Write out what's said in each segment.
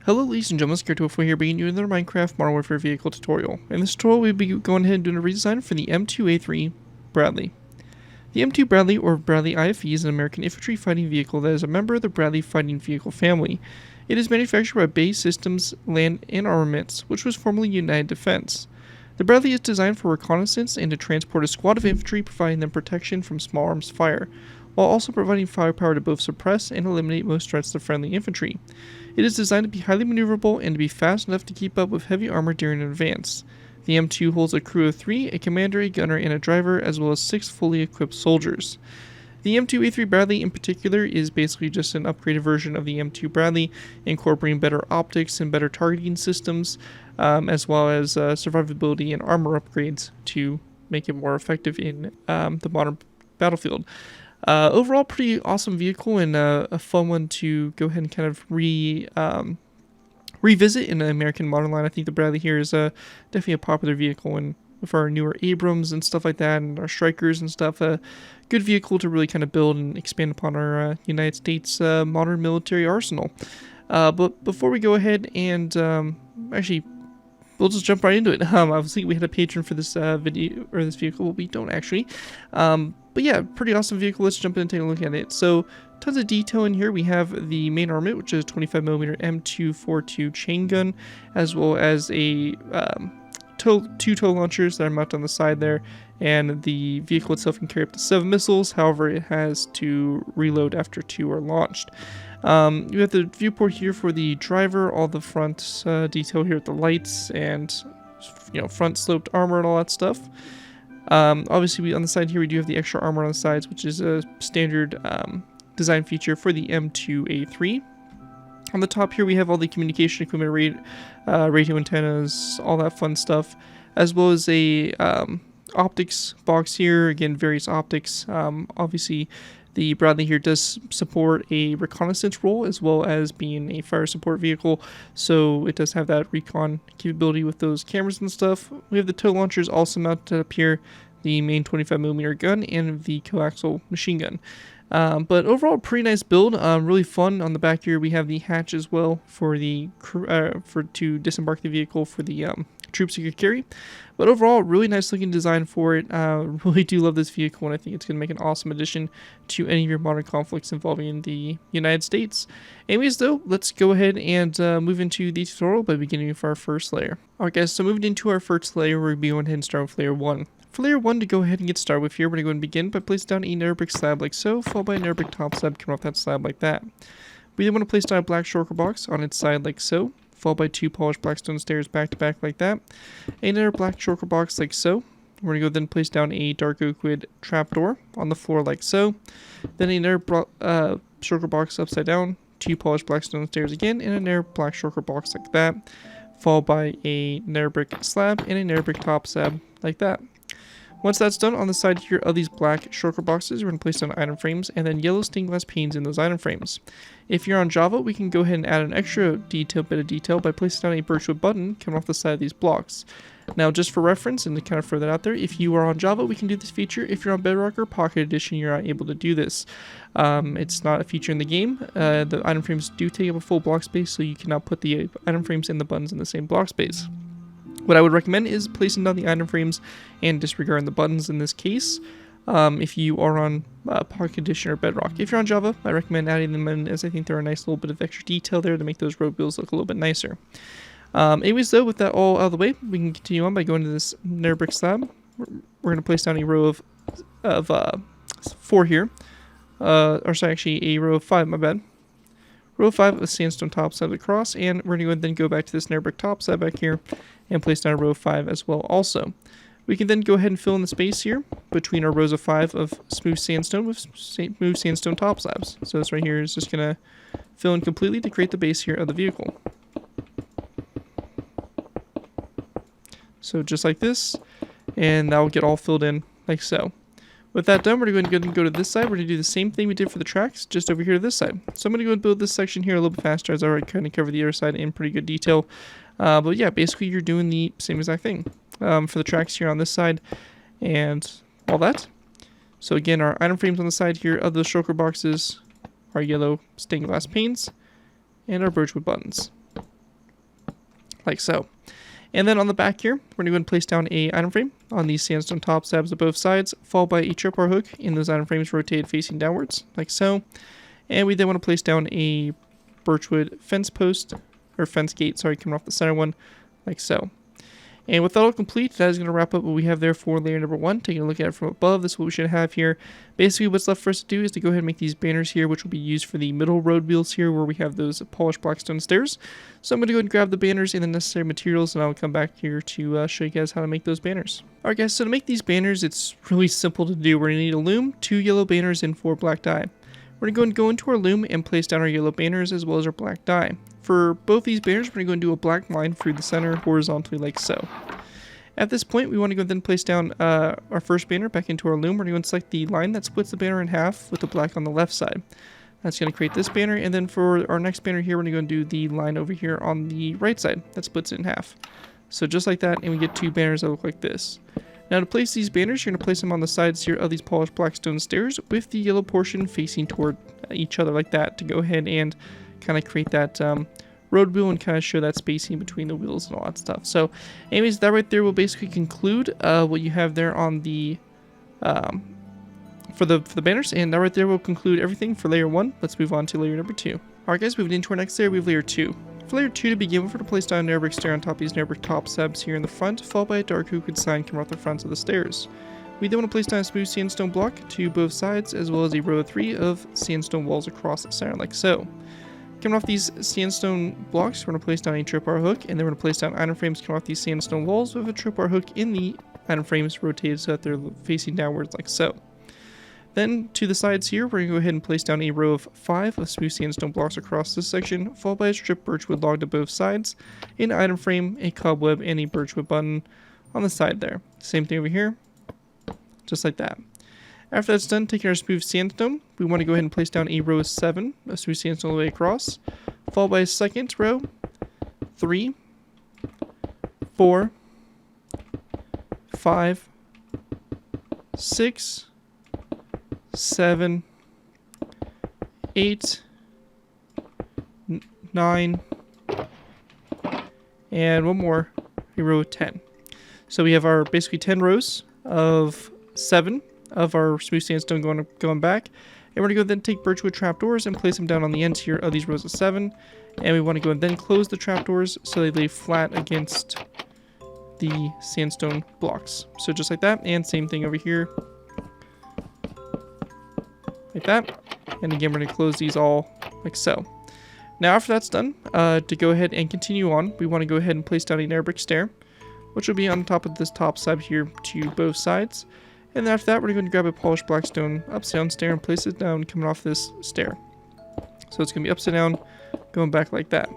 Hello ladies and gentlemen, Spectre here bringing you another Minecraft Modern Warfare vehicle tutorial. In this tutorial we'll be going ahead and doing a redesign for the M2A3 Bradley. The M2 Bradley, or Bradley IFV, is an American infantry fighting vehicle that is a member of the Bradley fighting vehicle family. It is manufactured by Bay Systems Land and Armaments, which was formerly United Defense. The Bradley is designed for reconnaissance and to transport a squad of infantry, providing them protection from small arms fire, while also providing firepower to both suppress and eliminate most threats to friendly infantry. It is designed to be highly maneuverable and to be fast enough to keep up with heavy armor during an advance. The M2 holds a crew of 3, a commander, a gunner, and a driver, as well as 6 fully equipped soldiers. The M2A3 Bradley in particular is basically just an upgraded version of the M2 Bradley, incorporating better optics and better targeting systems, as well as survivability and armor upgrades to make it more effective in the modern battlefield. Overall, pretty awesome vehicle and a fun one to go ahead and kind of revisit in the American modern line. I think the Bradley here is definitely a popular vehicle, and with our newer Abrams and stuff like that, and our Strikers and stuff, a good vehicle to really kind of build and expand upon our United States modern military arsenal. But before we go ahead and actually, we'll just jump right into it. Obviously, we had a patron for this video, or this vehicle. Well, we don't actually. But yeah, pretty awesome vehicle. Let's jump in and take a look at it. So, tons of detail in here. We have the main armament, which is a 25mm M242 chain gun, as well as a two tow launchers that are mounted on the side there. And the vehicle itself can carry up to 7 missiles. However, it has to reload after 2 are launched. You have the viewport here for the driver, all the front detail here with the lights and front sloped armor and all that stuff. Obviously, on the side here we do have the extra armor on the sides, which is a standard design feature for the M2A3. On the top here we have all the communication equipment, radio antennas, all that fun stuff, as well as a optics box here. Again, various optics. Obviously, the Bradley here does support a reconnaissance role as well as being a fire support vehicle, so it does have that recon capability with those cameras and stuff. We have the tow launchers also mounted up here, the main 25mm gun, and the coaxial machine gun. But overall, pretty nice build. Really fun. On the back here, we have the hatch as well for the to disembark the vehicle for the troops you could carry. But overall, really nice looking design for it. Really do love this vehicle, and I think it's going to make an awesome addition to any of your modern conflicts involving the United States. Anyways, though, let's go ahead and move into the tutorial by beginning with our first layer. Alright guys, so moving into our first layer, we're going to be going ahead and start with layer 1. For layer 1 to go ahead and get started with here, we're going to go and begin by placing down a nether brick slab like so, followed by a nether brick top slab coming off that slab like that. We then want to place down a black shulker box on its side like so, followed by 2 polished blackstone stairs back to back like that. Another black shulker box like so. We're going to go then place down a dark oak wood trapdoor on the floor like so. Then another shulker box upside down, 2 polished blackstone stairs again, and another black shulker box like that, followed by a nether brick slab and a nether brick top slab like that. Once that's done, on the side here of these black shulker boxes, we're going to place down item frames and then yellow stained glass panes in those item frames. If you're on Java, we can go ahead and add an extra bit of detail by placing down a birchwood button coming off the side of these blocks. Now, just for reference and to kind of throw that out there, if you are on Java, we can do this feature. If you're on Bedrock or Pocket Edition, you're not able to do this. It's not a feature in the game. The item frames do take up a full block space, so you cannot put the item frames and the buttons in the same block space. What I would recommend is placing down the item frames and disregarding the buttons in this case, if you are on Pocket Edition or Bedrock. If you're on Java, I recommend adding them in, as I think they're a nice little bit of extra detail there to make those road wheels look a little bit nicer. Anyways, though, with that all out of the way, we can continue on by going to this nether brick slab. We're going to place down a row of 4 here. Or sorry, actually a row of 5, my bad. Row 5 of sandstone top slab across, and we're going to then go back to this nether brick top slab back here and place down a row 5 as well also. We can then go ahead and fill in the space here between our rows of 5 of smooth sandstone with smooth sandstone top slabs. So this right here is just going to fill in completely to create the base here of the vehicle. So just like this, and that will get all filled in like so. With that done, we're going to go to this side. We're going to do the same thing we did for the tracks, just over here to this side. So I'm going to go and build this section here a little bit faster, as I already kind of covered the other side in pretty good detail. But yeah, basically you're doing the same exact thing for the tracks here on this side and all that. So again, our item frames on the side here of the shulker boxes are yellow stained glass panes and our birchwood buttons. like so. And then on the back here, we're going to go ahead and place down a item frame on these sandstone top slabs of both sides, followed by a tripwire hook in those item frames rotated facing downwards, like so. And we then want to place down a birchwood fence post, or fence gate, sorry, coming off the center one, like so. And with that all complete, that is going to wrap up what we have there for layer number 1. Taking a look at it from above, this is what we should have here. Basically, what's left for us to do is to go ahead and make these banners here, which will be used for the middle road wheels here, where we have those polished blackstone stairs. So I'm going to go ahead and grab the banners and the necessary materials, and I'll come back here to show you guys how to make those banners. Alright guys, so to make these banners, it's really simple to do. We're going to need a loom, 2 yellow banners, and 4 black dye. We're going to go into our loom and place down our yellow banners as well as our black dye. For both these banners, we're going to go and do a black line through the center horizontally like so. At this point, we want to go then place down our first banner back into our loom. We're going to select the line that splits the banner in half with the black on the left side. That's going to create this banner, and then for our next banner here, we're going to go and do the line over here on the right side that splits it in half. So just like that, and we get 2 banners that look like this. Now to place these banners, you're going to place them on the sides here of these polished blackstone stairs with the yellow portion facing toward each other like that to go ahead and kind of create that road wheel and kind of show that spacing between the wheels and all that stuff. So anyways, that right there will basically conclude what you have there on the for the banners, and that right there will conclude everything for layer 1. Let's move on to layer number 2. Alright guys, moving into our next layer, we have layer 2. For layer 2 to begin with, we're going to place down an airbrick stair on top of these airbrick top slabs here in the front, followed by a dark hooked sign coming off the fronts of the stairs. We then want to place down a smooth sandstone block to both sides, as well as a row of 3 of sandstone walls across the center like so. Coming off these sandstone blocks, we're going to place down a tripwire hook, and then we're going to place down item frames coming off these sandstone walls with a tripwire hook in the item frames rotated so that they're facing downwards like so. Then to the sides here, we're going to go ahead and place down a row of 5 of smooth sandstone blocks across this section, followed by a strip birchwood log to both sides, an item frame, a cobweb, and a birchwood button on the side there. Same thing over here, just like that. After that's done, taking our smooth sandstone, we want to go ahead and place down a row of 7 of smooth sandstone all the way across, followed by a second row, 3, 4, 5, 6, 7, 8, 9, and one more, a row of 10. So we have our basically 10 rows of 7 of our smooth sandstone going back, and we're going to go then take birchwood trapdoors and place them down on the ends here of these rows of 7, and we want to go and then close the trapdoors so they lay flat against the sandstone blocks. So just like that, and same thing over here, like that, and again we're going to close these all like so. Now after that's done, to go ahead and continue on, we want to go ahead and place down an airbrick stair, which will be on top of this top slab here to both sides. And then after that, we're going to grab a polished blackstone upside down stair and place it down coming off this stair. So it's going to be upside down, going back like that.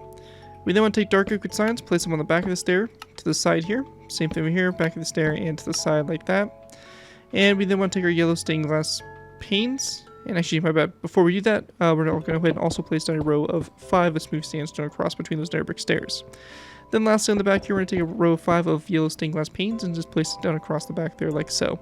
We then want to take dark oak signs, place them on the back of the stair to the side here. Same thing over here, back of the stair and to the side like that. And we then want to take our yellow stained glass panes. And actually, my bad, before we do that, we're going to go ahead and also place down a row of 5 of smooth sandstone across between those airbrick stairs. Then lastly on the back here, we're going to take a row of 5 of yellow stained glass panes and just place it down across the back there like so.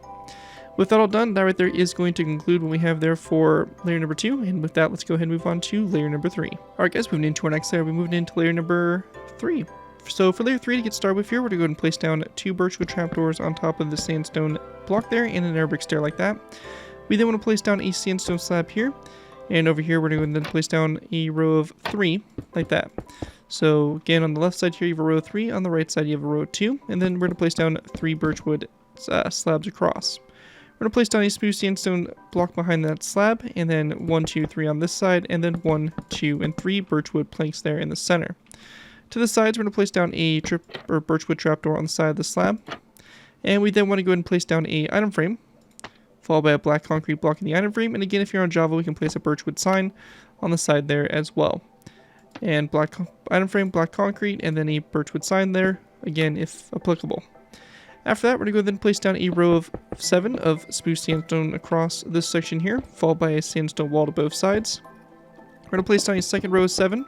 With that all done, that right there is going to conclude what we have there for layer number 2, and with that, let's go ahead and move on to layer number 3. Alright guys, moving into our next layer, we moved into layer number 3. So for layer 3, to get started with here, we're going to go ahead and place down 2 birchwood trapdoors on top of the sandstone block there, and an airbrick stair like that. We then want to place down a sandstone slab here, and over here we're going to then place down a row of 3, like that. So again, on the left side here you have a row of 3, on the right side you have a row of 2, and then we're going to place down 3 birchwood slabs across. We're going to place down a smooth sandstone block behind that slab, and then 1, 2, 3 on this side, and then 1, 2, and 3 birchwood planks there in the center. To the sides, we're going to place down a birchwood trapdoor on the side of the slab, and we then want to go ahead and place down a item frame, followed by a black concrete block in the item frame, and again, if you're on Java, we can place a birchwood sign on the side there as well. And black item frame, black concrete, and then a birchwood sign there, again, if applicable. After that, we're going to go then place down a row of 7 of smooth sandstone across this section here, followed by a sandstone wall to both sides. We're going to place down a second row of 7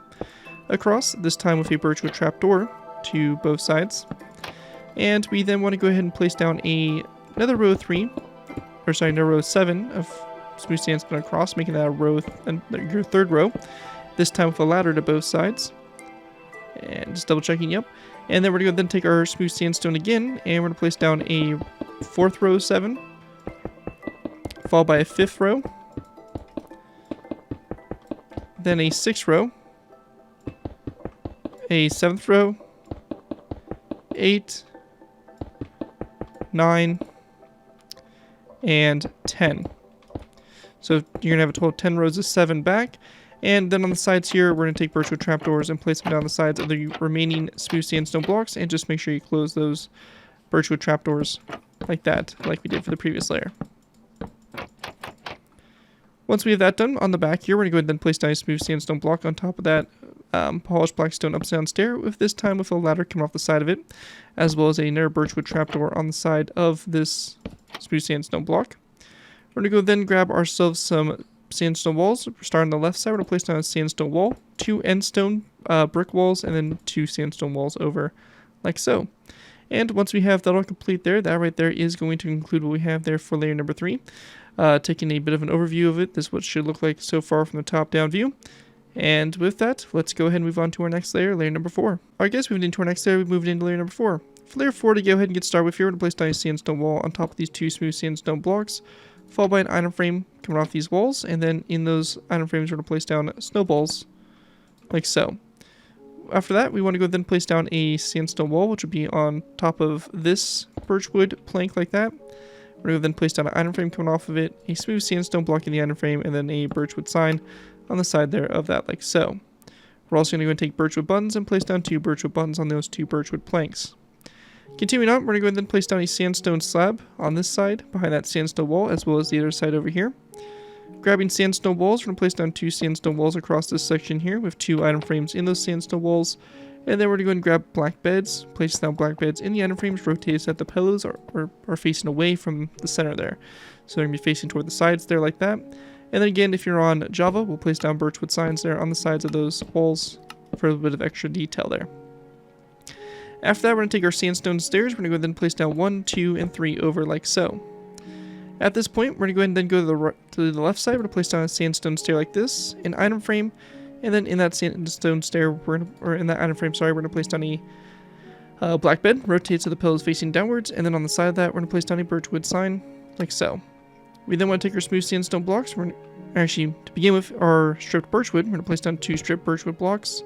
across, this time with a birchwood trapdoor to both sides. And we then want to go ahead and place down another row of 7 of smooth sandstone across, making that a row, your third row, this time with a ladder to both sides. And just double checking, yep. And then we're going to then take our smooth sandstone again, and we're going to place down a 4th row 7, followed by a 5th row, then a 6th row, a 7th row, 8, 9, and 10. So you're going to have a total of 10 rows of 7 back. And then on the sides here, we're going to take birchwood trapdoors and place them down the sides of the remaining smooth sandstone blocks, and just make sure you close those birchwood trapdoors like that, like we did for the previous layer. Once we have that done, on the back here, we're going to go ahead and then place down a smooth sandstone block on top of that polished black stone upside down stair, with this time with a ladder coming off the side of it, as well as another birchwood trapdoor on the side of this smooth sandstone block. We're going to go then grab ourselves some sandstone walls. Starting on the left side, we're going to place down a sandstone wall, 2 endstone brick walls, and then 2 sandstone walls over, like so. And once we have that all complete there, that right there is going to include what we have there for layer number 3. Taking a bit of an overview of it, this is what it should look like so far from the top-down view. And with that, let's go ahead and move on to our next layer, layer number 4. Alright guys, moving into our next layer, we've moved into layer number 4. For layer 4, to go ahead and get started with here, we're going to place down a sandstone wall on top of these 2 smooth sandstone blocks, followed by an item frame coming off these walls, and then in those item frames we're going to place down snowballs, like so. After that, we want to go then place down a sandstone wall, which would be on top of this birchwood plank like that. We're going to then place down an item frame coming off of it, a smooth sandstone block in the item frame, and then a birchwood sign on the side there of that, like so. We're also going to go and take birchwood buttons and place down 2 birchwood buttons on those 2 birchwood planks. Continuing on, we're going to go ahead and then place down a sandstone slab on this side behind that sandstone wall, as well as the other side over here. Grabbing sandstone walls, we're going to place down 2 sandstone walls across this section here with 2 item frames in those sandstone walls. And then we're going to go and grab black beds, place down black beds in the item frames, rotate so that the pillows are facing away from the center there. So they're going to be facing toward the sides there like that. And then again, if you're on Java, we'll place down birchwood signs there on the sides of those walls for a little bit of extra detail there. After that, we're going to take our sandstone stairs. We're going to go ahead and place down 1, 2, and 3 over like so. At this point, we're going to go ahead and then go to the left side. We're going to place down a sandstone stair like this, an item frame, and then in that sandstone stair, in that item frame, we're going to place down a black bed, rotate so the pillow is facing downwards, and then on the side of that, we're going to place down a birchwood sign, like so. We then want to take our smooth sandstone blocks. To begin with our stripped birchwood, we're going to place down 2 stripped birchwood blocks.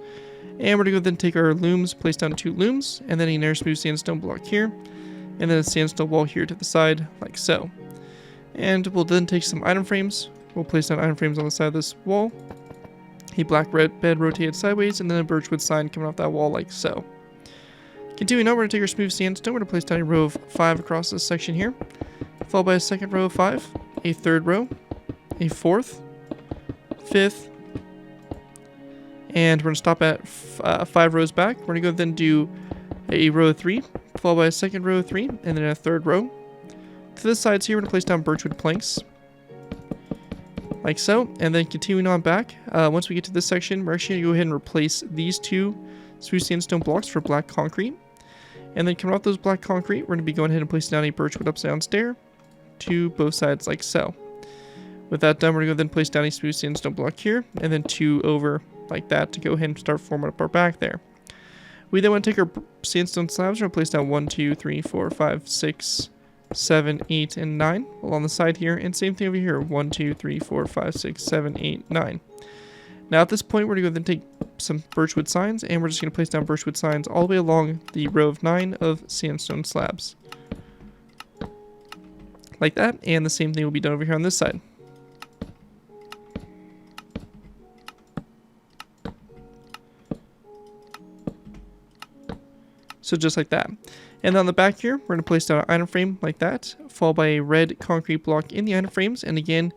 And we're going to go then take our looms, place down 2 looms, and then another smooth sandstone block here, and then a sandstone wall here to the side, like so. And we'll then take some item frames. We'll place down item frames on the side of this wall, a black bed rotated sideways, and then a birchwood sign coming off that wall, like so. Continuing on, we're going to take our smooth sandstone. We're going to place down a row of 5 across this section here, followed by a second row of 5, a third row, a 4th, 5th, and we're going to stop at 5 rows back. We're going to go then do a row of 3, followed by a second row of 3, and then a third row. To the sides here, we're going to place down birchwood planks, like so. And then continuing on back, once we get to this section, we're actually going to go ahead and replace these 2 smooth sandstone blocks for black concrete. And then coming off those black concrete, we're going to be going ahead and placing down a birchwood upside down stair to both sides, like so. With that done, we're going to go then place down a smooth sandstone block here, and then 2 over like that to go ahead and start forming up our back there. We then want to take our sandstone slabs. We're going to place down 1, 2, 3, 4, 5, 6, 7, 8, and 9 along the side here. And same thing over here. 1, 2, 3, 4, 5, 6, 7, 8, 9. Now at this point, we're going to go then take some birchwood signs, and we're just going to place down birchwood signs all the way along the row of 9 of sandstone slabs. Like that. And the same thing will be done over here on this side. So just like that. And on the back here, we're going to place down an item frame like that, followed by a red concrete block in the item frames. And again,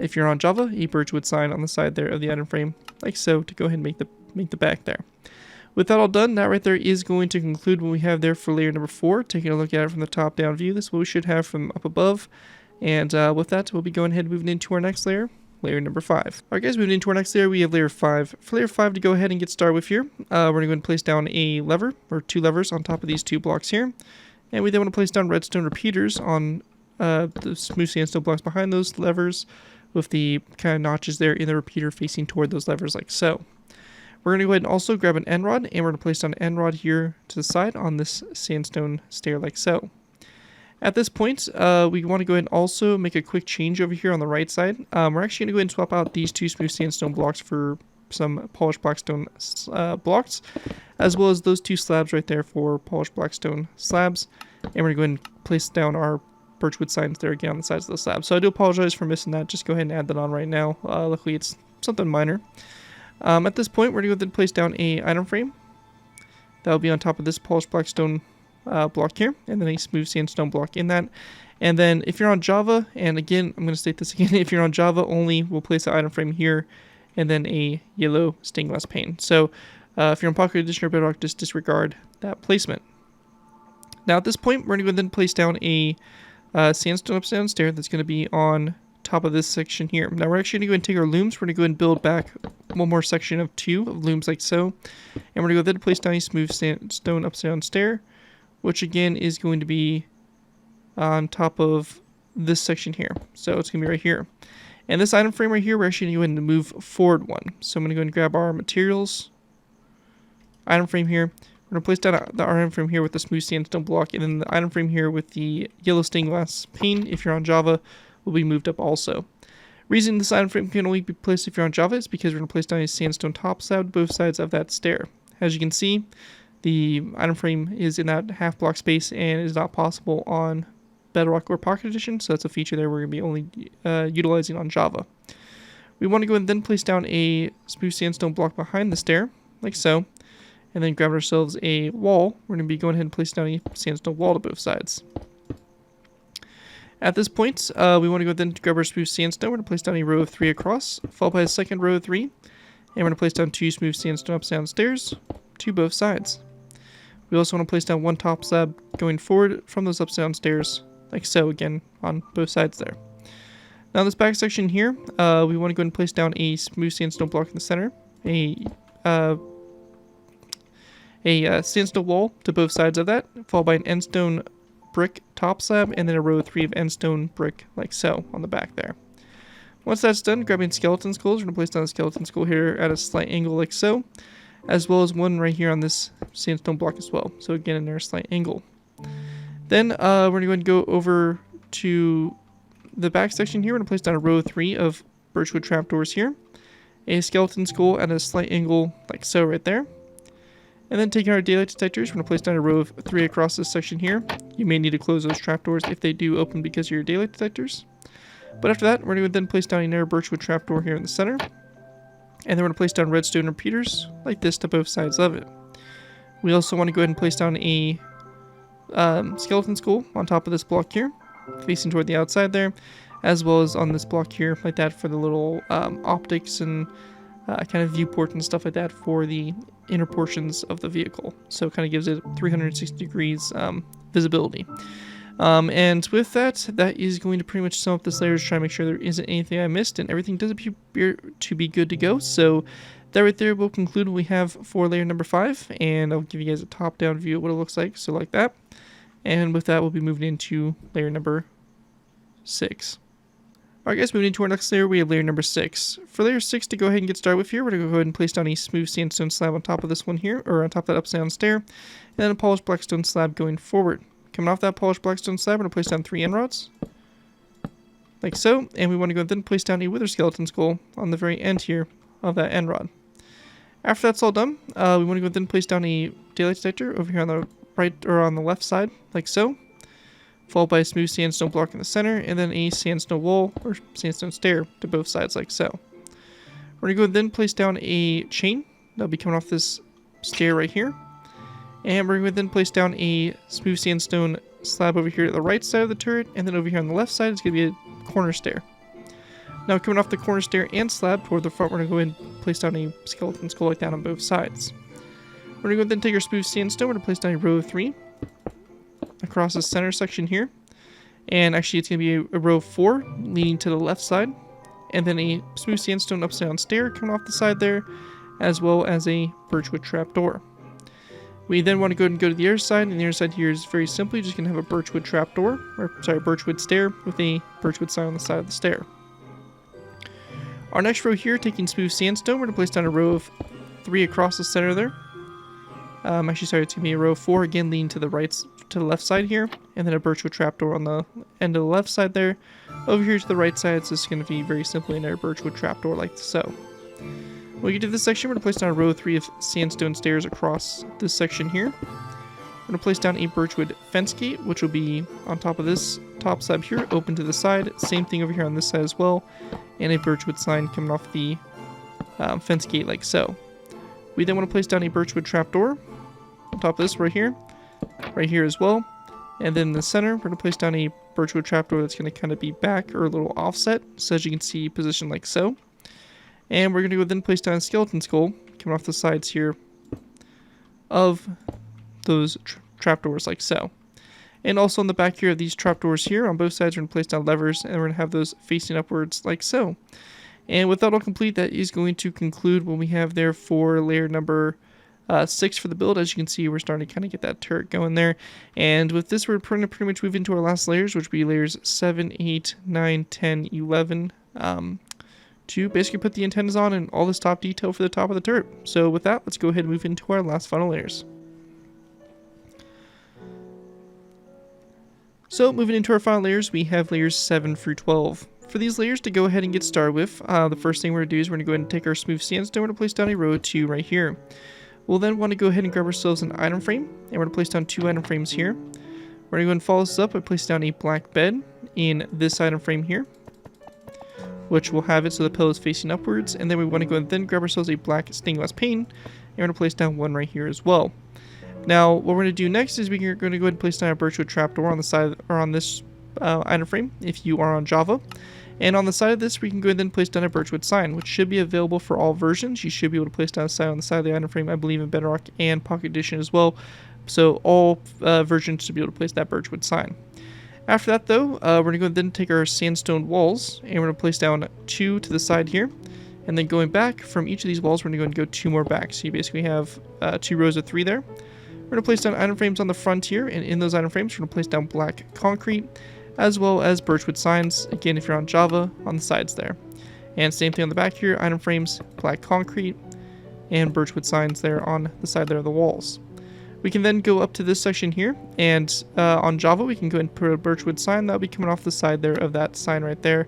if you're on Java, a birchwood sign on the side there of the item frame, like so, to go ahead and make the back there. With that all done, that right there is going to conclude what we have there for layer number 4. Taking a look at it from the top-down view, this is what we should have from up above. And with that, we'll be going ahead and moving into our next layer. Layer number 5. Alright guys, moving into our next layer, we have layer 5. For layer 5 to go ahead and get started with here, we're going to go and place down a lever, or 2 levers on top of these 2 blocks here. And we then want to place down redstone repeaters on the smooth sandstone blocks behind those levers, with the kind of notches there in the repeater facing toward those levers like so. We're going to go ahead and also grab an end rod, and we're going to place down an end rod here to the side on this sandstone stair like so. At this point, we want to go ahead and also make a quick change over here on the right side. We're actually going to go ahead and swap out these 2 smooth sandstone blocks for some polished blackstone blocks, as well as those 2 slabs right there for polished blackstone slabs. And we're going to go ahead and place down our birchwood signs there again on the sides of the slab. So I do apologize for missing that. Just go ahead and add that on right now. Luckily, it's something minor. At this point, we're going to go ahead and place down a item frame. That will be on top of this polished blackstone block here, and then a smooth sandstone block in that. And then if you're on Java, and again, I'm going to state this again, if you're on Java only, we'll place the item frame here, and then a yellow stained glass pane. So if you're on Pocket Edition or Bedrock, just disregard that placement. Now at this point, we're going to go then place down a sandstone upside down stair that's going to be on top of this section here. Now we're actually going to go and take our looms. We're going to go and build back one more section of 2 of looms like so. And we're going to go then place down a smooth sandstone upside down stair, which again is going to be on top of this section here. So it's going to be right here. And this item frame right here, we're actually going to go ahead and move forward 1. So I'm going to go and grab our materials, item frame here. We're going to place down the item frame here with the smooth sandstone block, and then the item frame here with the yellow stained glass pane, if you're on Java, will be moved up also. Reason this item frame can only be placed if you're on Java is because we're going to place down a sandstone top slab both sides of that stair. As you can see, the item frame is in that half block space and is not possible on Bedrock or Pocket Edition, so that's a feature there we're going to be only utilizing on Java. We want to go and then place down a smooth sandstone block behind the stair, like so, and then grab ourselves a wall. We're going to be going ahead and place down a sandstone wall to both sides. At this point, we want to go then to grab our smooth sandstone. We're going to place down a row of 3 across, followed by a second row of 3, and we're going to place down 2 smooth sandstone upside down stairs to both sides. We also want to place down 1 top slab going forward from those upside down stairs, like so, again, on both sides there. Now this back section here, we want to go and place down a smooth sandstone block in the center, a sandstone wall to both sides of that, followed by an endstone brick top slab, and then a row of 3 of endstone brick, like so, on the back there. Once that's done, grabbing skeleton skulls, we're going to place down a skeleton skull here at a slight angle, like so, as well as one right here on this sandstone block as well. So again, in a slight angle. Then we're going to go and go over to the back section here. We're going to place down a row of 3 of birchwood trapdoors here, a skeleton skull at a slight angle, like so, right there. And then taking our daylight detectors, we're going to place down a row of 3 across this section here. You may need to close those trapdoors if they do open because of your daylight detectors. But after that, we're going to then place down a narrow birchwood trapdoor here in the center. And then we're going to place down redstone repeaters like this to both sides of it. We also want to go ahead and place down a skeleton skull on top of this block here, facing toward the outside there, as well as on this block here, like that, for the little optics and kind of viewport and stuff like that for the inner portions of the vehicle. So it kind of gives it 360 degrees visibility. And with that, that is going to pretty much sum up this layer to try to make sure there isn't anything I missed and everything does appear to be good to go. So that right there will conclude what we have for layer number 5, and I'll give you guys a top-down view of what it looks like, so like that. And with that, we'll be moving into layer number 6. Alright guys, moving into our next layer, we have layer number 6. For layer 6, to go ahead and get started with here, we're going to go ahead and place down a smooth sandstone slab on top of this one here, or on top of that upside down stair, and then a polished blackstone slab going forward. Coming off that polished blackstone slab, we're going to place down 3 end rods, like so, and we want to go then place down a wither skeleton skull on the very end here of that end rod. After that's all done, we want to go then place down a daylight detector over here on the right, or on the left side, like so, followed by a smooth sandstone block in the center, and then a sandstone wall, or sandstone stair, to both sides, like so. We're going to go then place down a chain that'll be coming off this stair right here, and we're going to then place down a smooth sandstone slab over here at the right side of the turret, and then over here on the left side is going to be a corner stair. Now coming off the corner stair and slab toward the front, we're going to go ahead and place down a skeleton skull like that on both sides. We're going to go then take our smooth sandstone, we're going to place down a row of 3 across the center section here. And actually it's going to be a row of 4 leading to the left side. And then a smooth sandstone upside down stair coming off the side there, as well as a birchwood trapdoor. We then want to go ahead and go to the other side, and the other side here is very simply just going to have a birchwood trapdoor, or sorry, birchwood stair with a birchwood sign on the side of the stair. Our next row here, taking smooth sandstone, we're going to place down a row of 3 across the center there. Actually, sorry, it's going to be a row 4 again, leaning to the left side here, and then a birchwood trapdoor on the end of the left side there. Over here to the right side, it's just going to be very simply another birchwood trapdoor like so. When we get to this section, we're going to place down a row 3 of sandstone stairs across this section here. We're going to place down a birchwood fence gate, which will be on top of this top slab here, open to the side. Same thing over here on this side as well, and a birchwood sign coming off the fence gate like so. We then want to place down a birchwood trapdoor on top of this right here as well. And then in the center, we're going to place down a birchwood trapdoor that's going to kind of be back or a little offset, so as you can see, positioned like so. And we're going to go then place down a skeleton skull coming off the sides here of those trapdoors like so. And also on the back here of these trapdoors here, on both sides, we're going to place down levers, and we're going to have those facing upwards like so. And with that all complete, that is going to conclude what we have there for layer number 6 for the build. As you can see, we're starting to kind of get that turret going there. And with this, we're going to pretty much move into our last layers, which will be layers 7, 8, 9, 10, 11, to basically put the antennas on and all this top detail for the top of the turret. So with that, let's go ahead and move into our last final layers. So moving into our final layers, we have layers 7 through 12. For these layers to go ahead and get started with, the first thing we're going to do is we're going to go ahead and take our smooth sandstone. We're going to place down a row 2 right here. We'll then want to go ahead and grab ourselves an item frame, and we're going to place down 2 item frames here. We're going to go and follow this up by placing down a black bed in this item frame here, which will have it so the pillow is facing upwards. And then we want to go and then grab ourselves a black stained glass pane, and we're going to place down 1 right here as well. Now, what we're going to do next is we're going to go ahead and place down a birchwood trapdoor on the side, or on this item frame, if you are on Java. And on the side of this, we can go ahead and place down a birchwood sign, which should be available for all versions. You should be able to place down a sign on the side of the item frame, I believe in Bedrock and Pocket Edition as well. So all versions should be able to place that birchwood sign. After that, though, we're going to go ahead and then take our sandstone walls, and we're going to place down 2 to the side here. And then going back from each of these walls, we're going to go and go 2 more back. So you basically have 2 rows of 3 there. We're going to place down item frames on the front here, and in those item frames, we're going to place down black concrete, as well as birchwood signs, again if you're on Java, on the sides there. And same thing on the back here, item frames, black concrete, and birchwood signs there on the side there of the walls. We can then go up to this section here, and on Java we can go and put a birchwood sign that'll be coming off the side there of that sign right there,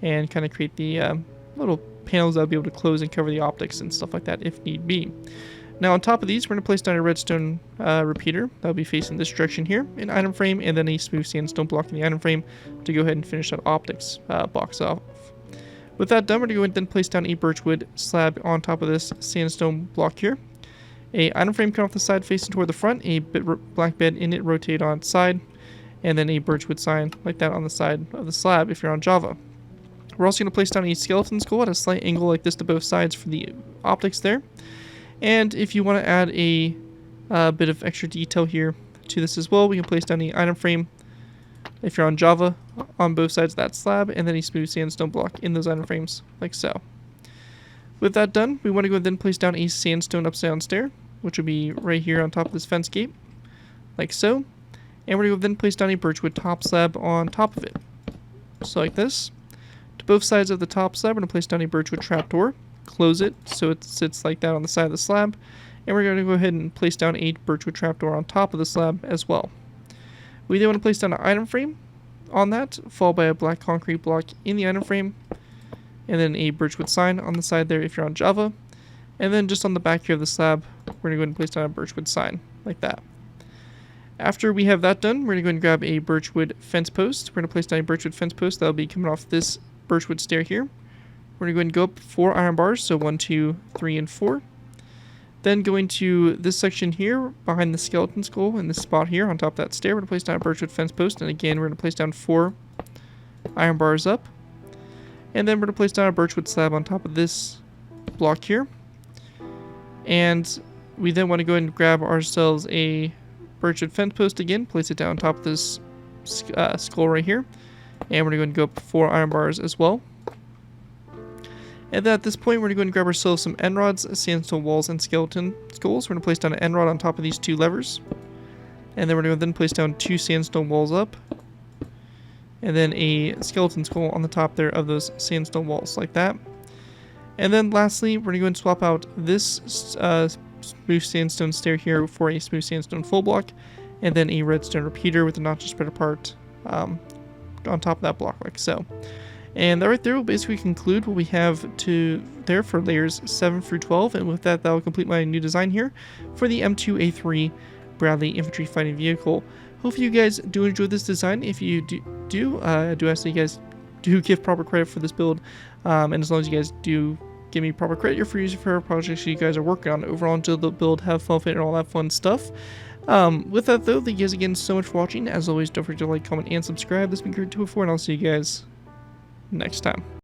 and kind of create the little panels that'll be able to close and cover the optics and stuff like that if need be. Now on top of these, we're going to place down a redstone repeater that'll be facing this direction here, an item frame, and then a smooth sandstone block in the item frame to go ahead and finish that optics box off. With that done, we're going to go ahead and then place down a birchwood slab on top of this sandstone block here. A item frame coming off the side facing toward the front, a black bed in it rotate on its side, and then a birchwood sign like that on the side of the slab if you're on Java. We're also going to place down a skeleton skull at a slight angle like this to both sides for the optics there. And if you want to add a bit of extra detail here to this as well, we can place down the item frame if you're on Java on both sides of that slab, and then a smooth sandstone block in those item frames like so. With that done, we want to go and then place down a sandstone upside down stair, which will be right here on top of this fence gate like so. And we're going to then place down a birchwood top slab on top of it, so like this. To both sides of the top slab, we're going to place down a birchwood trapdoor. Close it so it sits like that on the side of the slab, and we're going to go ahead and place down a birchwood trapdoor on top of the slab as well. We then want to place down an item frame on that, followed by a black concrete block in the item frame, and then a birchwood sign on the side there if you're on Java, and then just on the back here of the slab, we're going to go ahead and place down a birchwood sign like that. After we have that done, we're going to go and grab a birchwood fence post. We're going to place down a birchwood fence post that'll be coming off this birchwood stair here. We're going to go ahead and go up 4 iron bars, so 1, 2, 3, and 4. Then going to this section here, behind the skeleton skull, in this spot here on top of that stair, we're going to place down a birchwood fence post, and again, we're going to place down 4 iron bars up. And then we're going to place down a birchwood slab on top of this block here. And we then want to go ahead and grab ourselves a birchwood fence post again, place it down on top of this skull right here. And we're going to go up 4 iron bars as well. And then at this point, we're going to go and grab ourselves some end rods, sandstone walls, and skeleton skulls. We're going to place down an end rod on top of these 2 levers. And then we're going to then place down 2 sandstone walls up. And then a skeleton skull on the top there of those sandstone walls, like that. And then lastly, we're going to go and swap out this smooth sandstone stair here for a smooth sandstone full block, and then a redstone repeater with the notches spread apart on top of that block like so. And that right there will basically conclude what we have to there for layers 7 through 12, and with that will complete my new design here for the M2A3 Bradley infantry fighting vehicle. Hopefully you guys do enjoy this design. If you do ask that you guys do give proper credit for this build, and as long as you guys do give me proper credit for using for projects you guys are working on. Overall, enjoy the build, have fun with it, and all that fun stuff. With that though, thank you guys again so much for watching. As always, don't forget to like, comment, and subscribe. This has been Great 204, and I'll see you guys next time.